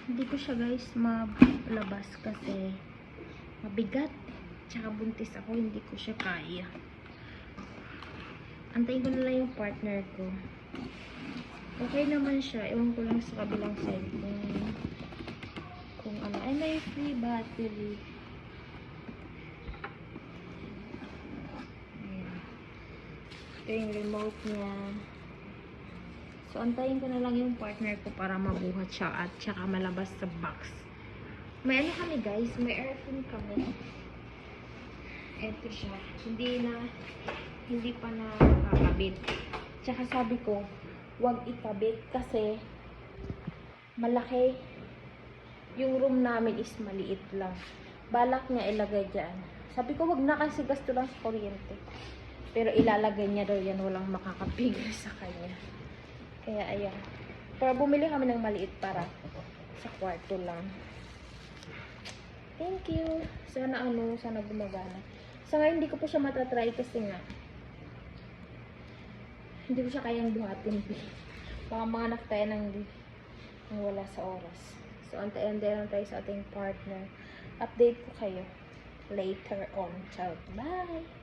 Hindi ko siya guys malabas kasi mabigat, tsaka buntis ako, hindi ko siya kaya. Antayin ko na lang yung partner ko. Okay naman siya, ewan ko lang sa kabilang side kung ano. Ay, may free battery. Ayan. Ito yung remote niya. So, antayin ko na lang yung partner ko para mabuhat siya at saka malabas sa box. May ano kami guys, may aircon kami. Ito siya. Hindi pa nakakabit. Tsaka sabi ko, wag ikabit kasi malaki. Yung room namin is maliit lang. Balak niya ilagay dyan. Sabi ko, wag na kasi gasto lang sa kuryente. Pero ilalagay niya daw yan, walang makakapigil sa kanya. Kaya ayan. Pero bumili kami ng maliit para sa kwarto lang. Thank you. Sana gumagana. Sa ngayon, hindi ko pa siya matatry kasi nga hindi ko siya kayang buhatin. Baka mga tayo nang wala sa oras. So, antayin lang tayo sa ating partner. Update ko kayo later on. Ciao. Bye!